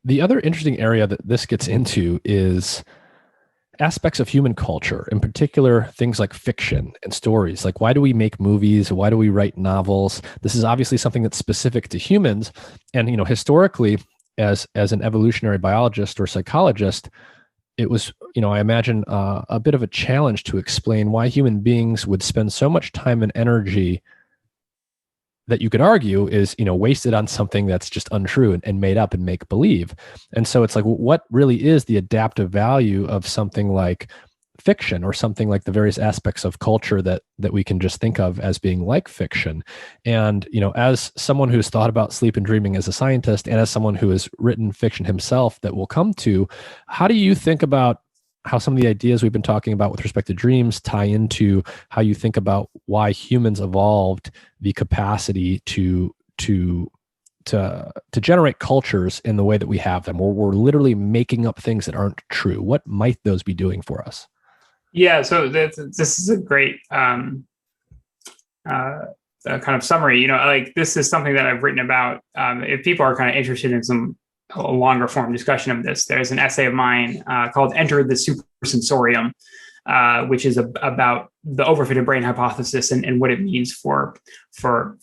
The other interesting area that this gets into is aspects of human culture, in particular, things like fiction and stories. Like, why do we make movies? Why do we write novels? This is obviously something that's specific to humans. And, historically, as an evolutionary biologist or psychologist, it was, I imagine a bit of a challenge to explain why human beings would spend so much time and energy that you could argue is, wasted on something that's just untrue and made up and make believe. And so it's like, what really is the adaptive value of something like fiction or something like the various aspects of culture that we can just think of as being like fiction? And, as someone who's thought about sleep and dreaming as a scientist, and as someone who has written fiction himself that we'll come to, how do you think about how some of the ideas we've been talking about with respect to dreams tie into how you think about why humans evolved the capacity to generate cultures in the way that we have them, where we're literally making up things that aren't true? What might those be doing for us? Yeah, so this is a great kind of summary. Like, this is something that I've written about. If people are kind of interested in a longer form discussion of this, there's an essay of mine called "Enter the Supersensorium," which is about the overfitted brain hypothesis and what it means for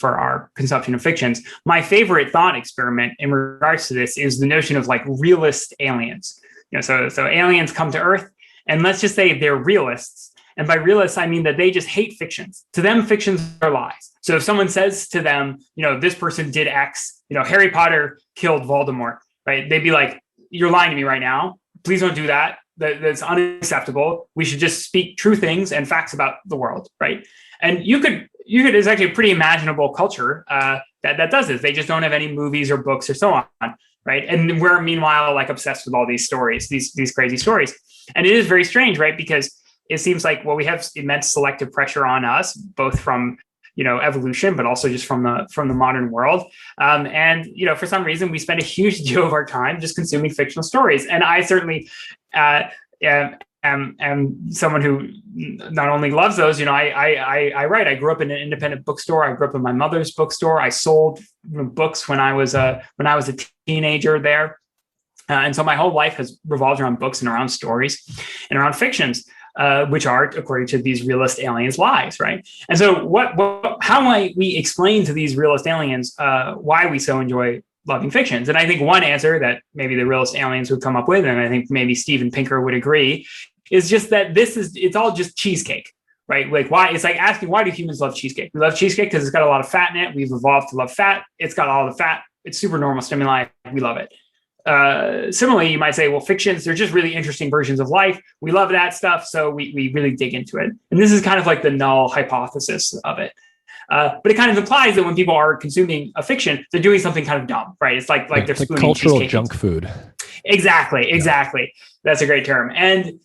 our consumption of fictions. My favorite thought experiment in regards to this is the notion of like realist aliens. So aliens come to Earth, and let's just say they're realists. And by realists, I mean that they just hate fictions. To them, fictions are lies. So if someone says to them, this person did X, Harry Potter killed Voldemort, right? They'd be like, you're lying to me right now. Please don't do that. That's unacceptable. We should just speak true things and facts about the world, right? And you could, it's actually a pretty imaginable culture that does this. They just don't have any movies or books or so on, right? And we're meanwhile like obsessed with all these stories, these crazy stories. And it is very strange, right? Because it seems like, well, we have immense selective pressure on us, both from evolution, but also just from the modern world. And for some reason, we spend a huge deal of our time just consuming fictional stories. And I certainly am someone who not only loves those. I write. I grew up in an independent bookstore. I grew up in my mother's bookstore. I sold books when I was a teenager there. And so my whole life has revolved around books and around stories and around fictions, which are, according to these realist aliens, lies, right? And so how might we explain to these realist aliens why we so enjoy loving fictions? And I think one answer that maybe the realist aliens would come up with, and I think maybe Steven Pinker would agree, is just that it's all just cheesecake, right? Like, why? It's like asking, why do humans love cheesecake? We love cheesecake because it's got a lot of fat in it. We've evolved to love fat. It's got all the fat. It's super normal stimuli. We love it. Similarly, you might say, well, fictions, they're just really interesting versions of life. We love that stuff, so we really dig into it. And this is kind of like the null hypothesis of it. But it kind of implies that when people are consuming a fiction, they're doing something kind of dumb, right? It's like they're spooning cultural junk food. Exactly. That's a great term. And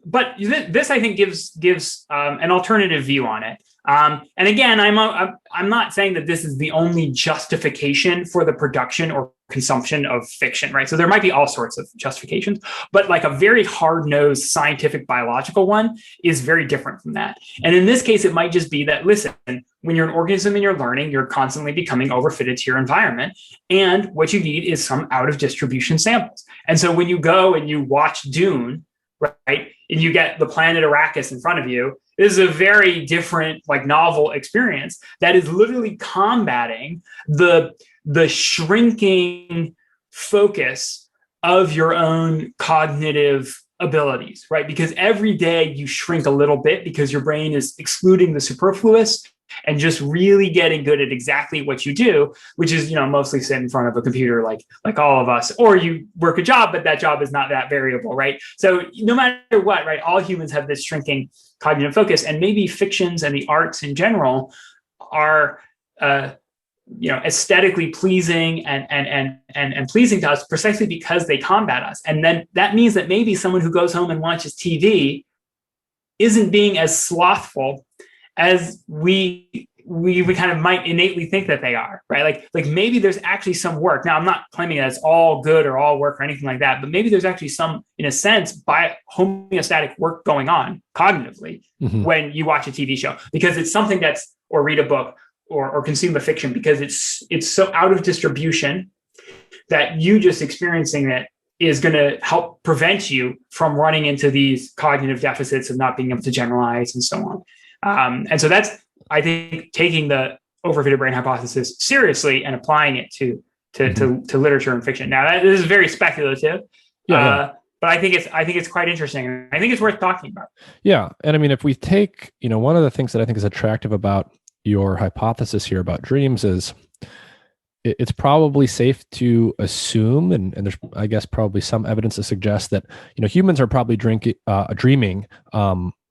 but this, I think, gives an alternative view on it. And again, I'm not saying that this is the only justification for the production or consumption of fiction, right? So there might be all sorts of justifications, but like a very hard-nosed scientific biological one is very different from that. And in this case, it might just be that, listen, when you're an organism and you're learning, you're constantly becoming overfitted to your environment. And what you need is some out of distribution samples. And so when you go and you watch Dune, right, and you get the planet Arrakis in front of you, this is a very different, like, novel experience that is literally combating the shrinking focus of your own cognitive abilities, right? Because every day you shrink a little bit because your brain is excluding the superfluous and just really getting good at exactly what you do, which is, mostly sit in front of a computer like all of us, or you work a job, but that job is not that variable, right? So no matter what, right, all humans have this shrinking cognitive focus, and maybe fictions and the arts in general are aesthetically pleasing and pleasing to us precisely because they combat us. And then that means that maybe someone who goes home and watches TV isn't being as slothful as we kind of might innately think that they are, right? Like maybe there's actually some work. Now, I'm not claiming that it's all good or all work or anything like that, but maybe there's actually some, in a sense, by homeostatic work going on cognitively when you watch a TV show, because it's something or read a book or consume a fiction, because it's so out of distribution that you just experiencing it is going to help prevent you from running into these cognitive deficits of not being able to generalize and so on. And so that's, I think, taking the overfitted brain hypothesis seriously and applying it to literature and fiction. Now, this is very speculative, but I think it's quite interesting. I think it's worth talking about. Yeah, and I mean, if we take, one of the things that I think is attractive about your hypothesis here about dreams is it's probably safe to assume, and there's, I guess, probably some evidence to suggest that, humans are probably dreaming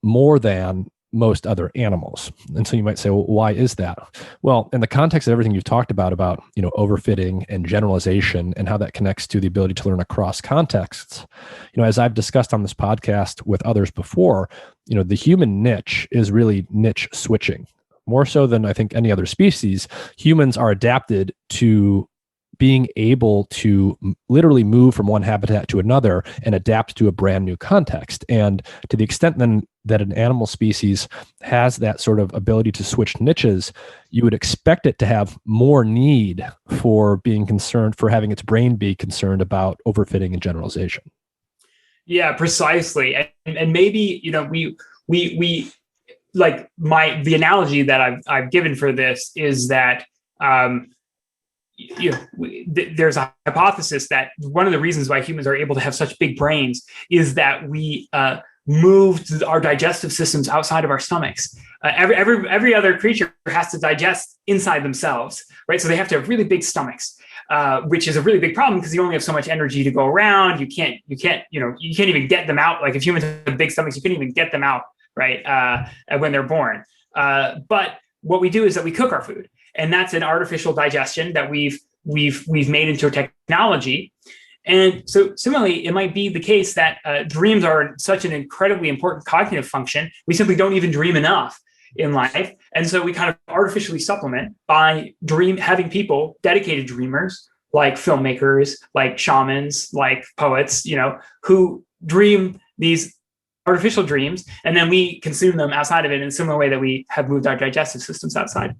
more than most other animals. And so you might say, well, why is that? Well, in the context of everything you've talked about, overfitting and generalization and how that connects to the ability to learn across contexts, as I've discussed on this podcast with others before, the human niche is really niche switching. More so than I think any other species, humans are adapted to being able to literally move from one habitat to another and adapt to a brand new context. And to the extent then that an animal species has that sort of ability to switch niches, you would expect it to have more need for being concerned, for having its brain be concerned about overfitting and generalization. Yeah, precisely. And maybe, we like the analogy that I've given for this is that there's a hypothesis that one of the reasons why humans are able to have such big brains is that we moved our digestive systems outside of our stomachs. Every other creature has to digest inside themselves, right? So they have to have really big stomachs, which is a really big problem because you only have so much energy to go around. You can't even get them out. Like if humans have big stomachs, you can't even get them out, right? When they're born. But what we do is that we cook our food, and that's an artificial digestion that we've made into a technology. And so similarly, it might be the case that dreams are such an incredibly important cognitive function. We simply don't even dream enough in life. And so we kind of artificially supplement by having people, dedicated dreamers, like filmmakers, like shamans, like poets, who dream these artificial dreams, and then we consume them outside of it in a similar way that we have moved our digestive systems outside.